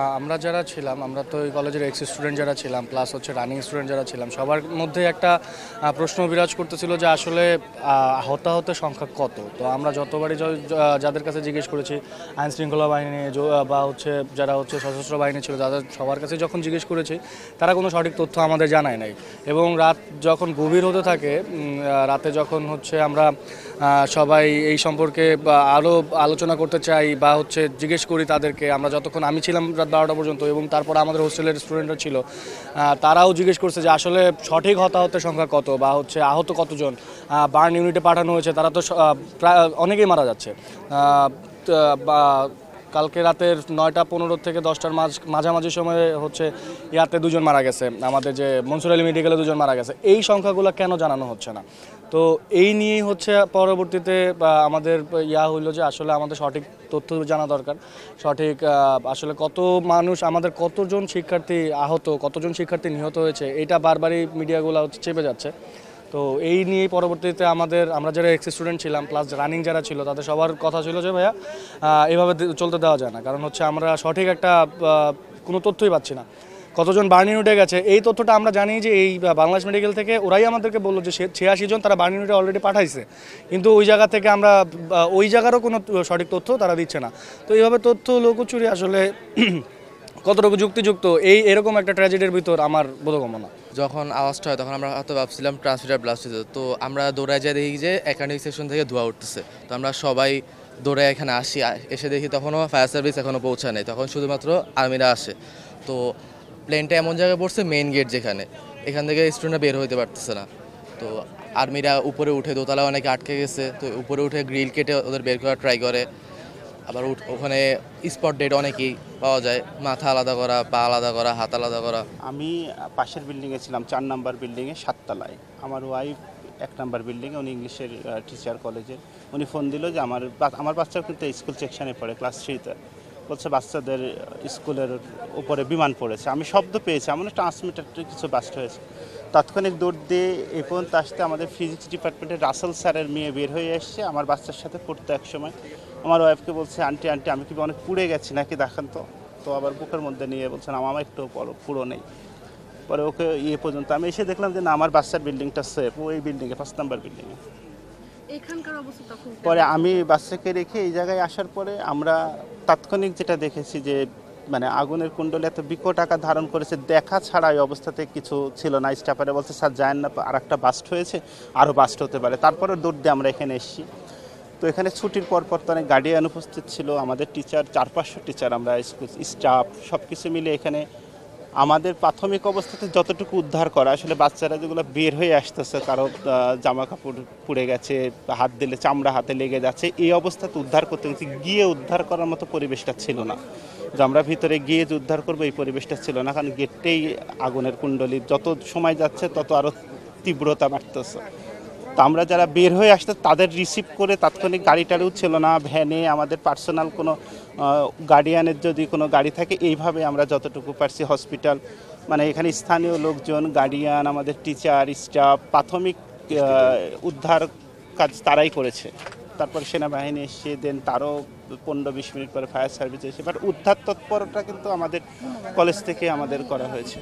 আমরা যারা ছিলাম, আমরা তো এই কলেজের এক্স স্টুডেন্ট যারা ছিলাম, প্লাস হচ্ছে রানিং স্টুডেন্ট যারা ছিলাম, সবার মধ্যে একটা প্রশ্ন বিরাজ করতেছিল যে আসলে হতাহতের সংখ্যা কত। তো আমরা যতবারই যাদের কাছে জিজ্ঞেস করেছি, আইন শৃঙ্খলা বাহিনী বা হচ্ছে যারা হচ্ছে সশস্ত্র বাহিনী ছিল, যাদের সবার কাছে যখন জিজ্ঞেস করেছি, তারা কোনো সঠিক তথ্য আমাদের জানায় নাই। এবং রাত যখন গভীর হতে থাকে, রাতে যখন হচ্ছে আমরা সবাই এই সম্পর্কে আরও আলোচনা করতে চাই বা হচ্ছে জিজ্ঞেস করি তাদেরকে, আমরা যতক্ষণ আমি ছিলাম রাত 12টা পর্যন্ত, এবং তারপর আমাদের হোস্টেলের স্টুডেন্টরা ছিল, তারাও জিজ্ঞেস করছে যে আসলে সঠিক হতাহতের সংখ্যা কত বা হচ্ছে আহত কতজন। বার্ন ইউনিটে পাঠানো হয়েছে, তারা তো প্রায় অনেকেই মারা যাচ্ছে। বা কালকে রাতের 9টা 15 থেকে 10টার মাঝামাঝি সময়ে হচ্ছে ইয়াতে 2জন মারা গেছে, আমাদের যে মনসুর আলী মেডিকেলে 2জন মারা গেছে। এই সংখ্যাগুলো কেন জানানো হচ্ছে না? তো এই নিয়েই হচ্ছে পরবর্তীতে আমাদের হইলো যে আসলে আমাদের সঠিক তথ্য জানা দরকার। সঠিক আসলে কত মানুষ, আমাদের কতজন শিক্ষার্থী আহত, কতজন শিক্ষার্থী নিহত হয়েছে, এটা বারবারই মিডিয়াগুলো হচ্ছে চেপে যাচ্ছে। তো এই নিয়েই পরবর্তীতে আমরা যারা এক্স স্টুডেন্ট ছিলাম, প্লাস রানিং যারা ছিল, তাদের সবার কথা ছিল যে ভাইয়া এভাবে চলতে দেওয়া যায় না, কারণ হচ্ছে আমরা সঠিক একটা কোনো তথ্যই পাচ্ছি না। কতজন বার্ন ইউনিটে গেছে এই তথ্যটা আমরা জানি যে এই বাংলাদেশ মেডিকেল থেকে ওরাই আমাদেরকে বললো যে 86 জন তারা বার্ন ইউনিটে অলরেডি পাঠাইছে, কিন্তু ওই জায়গা থেকে আমরা ওই জায়গারও কোনো সঠিক তথ্য তারা দিচ্ছে না। তো এইভাবে তথ্য লুকোচুরি আসলে কতটুকু যুক্তিযুক্ত এরকম একটা ট্র্যাজেডির ভিতর আমার বোধগম্য না। যখন আওয়াজটা হয় তখন আমরা হয়তো ভাবছিলাম ট্রান্সমিটার ব্লাস্ট হয়েছে, তো আমরা দৌড়ায় যাই, দেখি যে একাডেমিক সেকশন থেকে ধোঁয়া উঠতেছে। তো আমরা সবাই দৌড়ে এখানে আসি, এসে দেখি তখনও ফায়ার সার্ভিস এখনও পৌঁছায় নাই, তখন শুধুমাত্র আর্মিরা আসে। তো প্লেনটা এমন জায়গায় পড়ছে, মেইন গেট যেখানে, এখান থেকে স্টুডেন্টরা বের হইতে পারতেছে না। তো আর্মিরা উপরে উঠে, দোতলা অনেকে আটকে গেছে, তো উপরে উঠে গ্রিল কেটে ওদের বের করার ট্রাই করে। আবার ওখানে স্পট ডেড অনেকেই পাওয়া যায়, মাথা আলাদা করা, পা আলাদা করা, হাত আলাদা করা। আমি পাশের বিল্ডিংয়ে ছিলাম, 4 নাম্বার বিল্ডিংয়ে 7 তলায়। আমার ওয়াইফ 1 নাম্বার বিল্ডিংয়ে, উনি ইংলিশের টিচার কলেজে। উনি ফোন দিল যে আমার বাচ্চা কিন্তু স্কুল সেকশনে পড়ে, ক্লাস 3-তে। বলছে বাচ্চাদের স্কুলের উপরে বিমান পড়েছে। আমি শব্দ পেয়েছি, আমার ট্রান্সমিটারটা কিছু বাস্ট হয়েছে। তাৎক্ষণিক দৌড় দিয়ে এই পর্যন্ত আসতে আমাদের ফিজিক্স ডিপার্টমেন্টের রাসেল স্যারের মেয়ে বের হয়ে এসছে, আমার বাচ্চার সাথে পড়তো এক সময়। আমার ওয়াইফকে বলছে, আন্টি আমি কি অনেক পুড়ে গেছি নাকি, দেখান তো। তো আবার বুকের মধ্যে নিয়ে বলছেন আমার একটু পুরো নেই। পরে ওকে পর্যন্ত আমি এসে দেখলাম যে না, আমার বাচ্চার বিল্ডিংটা সেফ, ওই বিল্ডিংয়ে 5 নাম্বার বিল্ডিংয়ে। এখানকার অবস্থা তখন পরে আমি বাচ্চাকে রেখে এই জায়গায় আসার পরে আমরা তাৎক্ষণিক যেটা দেখেছি যে মানে আগুনের কুণ্ডলে এত বিকট আকার ধারণ করেছে, দেখা ছাড়া এই অবস্থাতে কিছু ছিল না। স্টাফারে বলছে স্যার যায় না, আর একটা বাস্ট হয়েছে, আরও বাস্ট হতে পারে। তারপরে দৌড় দিয়ে আমরা এখানে এসেছি। তো এখানে ছুটির পর তো অনেক গার্ডিয়ান উপস্থিত ছিল, আমাদের টিচার 400-500 টিচার, আমরা স্কুল স্টাফ সব কিছু মিলে এখানে আমাদের প্রাথমিক অবস্থাতে যতটুকু উদ্ধার করা, আসলে বাচ্চারা যেগুলো বের হয়ে আসতেছে, কারো জামা কাপড় পুড়ে গেছে, হাত দিলে চামড়া হাতে লেগে যাচ্ছে, এই অবস্থাতে উদ্ধার করতে গেছি, গিয়ে উদ্ধার করার মতো পরিবেশটা ছিল না। যে আমরা ভিতরে গিয়ে যে উদ্ধার করবো এই পরিবেশটা ছিল না, কারণ গেটটাই আগুনের কুণ্ডলী, যত সময় যাচ্ছে তত আরও তীব্রতা বাড়তেছে। তো আমরা যারা বের হয়ে আসতে তাদের রিসিভ করে তাৎক্ষণিক গাড়ি টাড়িও ছিল না, ভ্যানে আমাদের পার্সোনাল কোনো গার্ডিয়ানের যদি কোনো গাড়ি থাকে, এইভাবে আমরা যতটুকু পারছি হসপিটাল, মানে এখানে স্থানীয় লোকজন, গার্ডিয়ান, আমাদের টিচার, স্টাফ, প্রাথমিক উদ্ধার কাজ তারাই করেছে। তারপর সেনাবাহিনী এসে দেন, তারও 15-20 মিনিট পরে ফায়ার সার্ভিস এসে, বাট উদ্ধার তৎপরতা কিন্তু আমাদের কলেজ থেকে আমাদের করা হয়েছে।